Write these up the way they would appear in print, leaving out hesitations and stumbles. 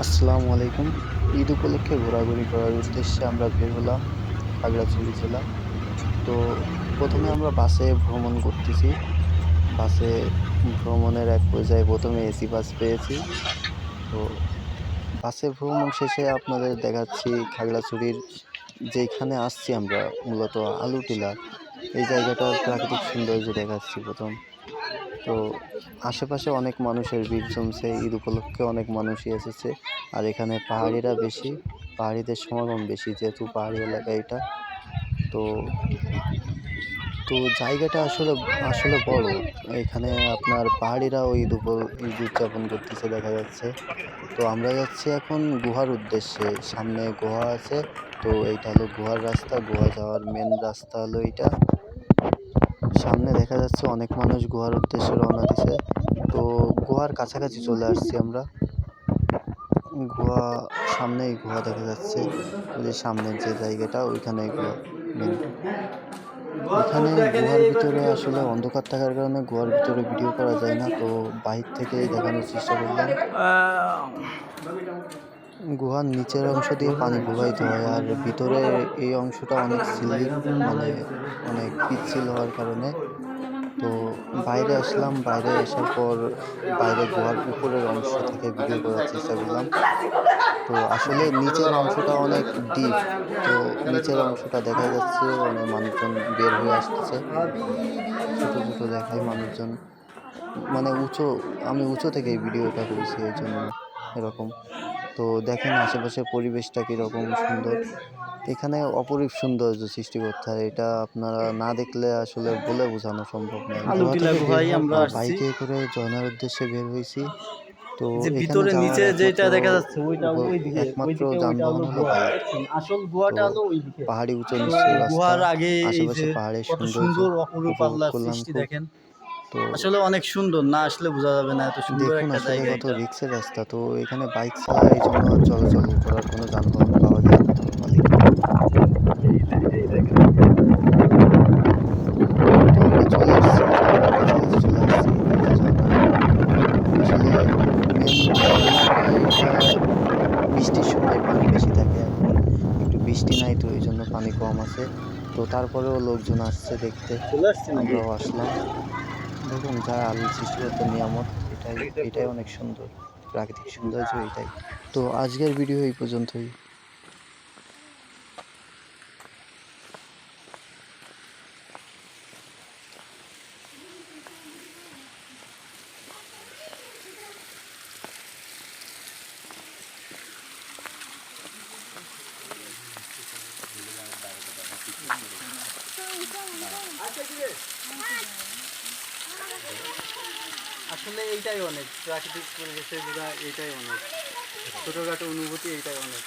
আসসালামু আলাইকুম। ঈদ উপলক্ষে ঘোরাঘুরি করার উদ্দেশ্যে আমরা বের হলাম খাগড়াছড়ি জেলা। তো প্রথমে আমরা বাসে ভ্রমণ করতেছি। বাসে ভ্রমণের এক পর্যায়ে প্রথমে এসি বাস পেয়েছি। তো বাসে ভ্রমণ শেষে আপনাদের দেখাচ্ছি খাগড়াছড়ির যেখানে আসছি আমরা মূলত আলুটিলা, এই জায়গাটার প্রাকৃতিক সৌন্দর্য দেখাচ্ছি প্রথম। তো আশেপাশে অনেক মানুষের ভিড় জমছে, ঈদ উপলক্ষে অনেক মানুষই এসেছে। আর এখানে পাহাড়িরা বেশি, পাহাড়িদের সমাগম বেশি যেহেতু পাহাড়ি এলাকা এটা। তো তো জায়গাটা আসলে আসলে বড়। এখানে আপনার পাহাড়িরাও ঈদ উদযাপন করতেছে দেখা যাচ্ছে। তো আমরা যাচ্ছি এখন গুহার উদ্দেশ্যে, সামনে গুহা আছে। তো এইটা হলো গুহার রাস্তা, গুহা যাওয়ার মেন রাস্তা হলো এইটা। সামনে দেখা যাচ্ছে অনেক মানুষ গুহার উদ্দেশ্যে রওনা দিছে। তো গুহার কাছাকাছি চলে আসছি আমরা। গুহা, সামনেই গুহা দেখা যাচ্ছে। ওই যে সামনের যে জায়গাটা ওইখানেই গুহা মেন। এখানে গুহার ভিতরে আসলে অন্ধকার থাকার কারণে গুহার ভিতরে ভিডিও করা যায় না, তো বাহির থেকেই দেখানোর চেষ্টা করলাম। গুহার নিচের অংশ দিয়ে পানি প্রবাহিত হয়, আর ভিতরে এই অংশটা অনেক স্লিপ, মানে অনেক পিচ্ছিল হওয়ার কারণে। তো বাইরে আসলাম, বাইরে আসার পর বাইরে গুহার উপরের অংশ থেকে ভিডিও করার চেষ্টা করলাম। তো আসলে নিচের অংশটা অনেক ডিপ। তো নিচের অংশটা দেখা যাচ্ছে অনেক মানুষজন বের হয়ে আসতেছে। ছোট ছোট দেখায় মানুষজন, মানে উঁচু, আমি উঁচু থেকেই ভিডিওটা করছি এই জন্য এরকম। তো দেখেন আশেপাশের পরিবেশটা কিরকম সুন্দর। এখানে অপরূপ সৌন্দর্য সৃষ্টি করতে হয়, এটা আপনারা না দেখলে আসলে বলে বোঝানো সম্ভব নয়। গুহা আলুটিলা থেকে বের গুহায় হওয়ার আমরা পর আসছি। বাইকে করে ঝর্ণার উদ্দেশ্যে বের হয়েছি। তো যে এখানে ভিতরে যাওয়ার নিচে একমাত্র যেটা দেখা যাচ্ছে ওইটা ওইদিকে, একমাত্র ওইদিকে ওইটা হলো যানবাহন হলো গুহা। বাইক। দেখছেন? আসল তো গুহাটা হলো ওইদিকে। পাহাড়ি উঁচু তো নিচু এই রাস্তা, গুহার আগে এই আশেপাশে যে পাহাড়ের কত সৌন্দর্য সুন্দর অপরূপ উপভোগ আল্লাহর করলাম সৃষ্টি খুব। দেখেন। তো আসলে অনেক সুন্দর, না আসলে বোঝা যাবে না এত সুন্দর দেখুন একটা আসলে জায়গা কত এটা। রিক্সের রাস্তা। তো এখানে বাইক ছাড়া এই জন্য আর চলাচল করার কোনো যানবাহন পাওয়া যায় না নর্মালি। তো আমরা চলে আসছি, ঝর্ণার কাছাকাছি চলে আসছি। এই যে ঝর্ণা। আসলে মেন ঝর্ণাটা এটা বৃষ্টির সময় পানি বেশি থাকে, এখন একটু বৃষ্টি নাই তো এই জন্য পানি কম আছে। তো তারপরেও লোকজন আসছে দেখতে, চলে আসছে নাকি? আমরাও আসলাম। দেখুন যা আল্লাহ সৃষ্টিকর্তার নিয়ামত, এটাই এটাই অনেক সুন্দর, প্রাকৃতিক সৌন্দর্য এটাই। তো আজকের ভিডিও এই পর্যন্তই। আসলে এইটাই অনেক, প্রাকৃতিক পরিবেশে ঘোরা এইটাই অনেক, ছোটখাটো অনুভূতি এইটাই অনেক।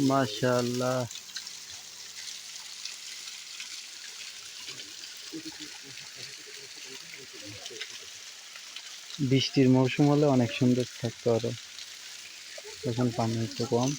মাশাআল্লাহ। বৃষ্টির মৌসুম হলে অনেক সুন্দর থাকতো আরো, তখন পানি একটু কম।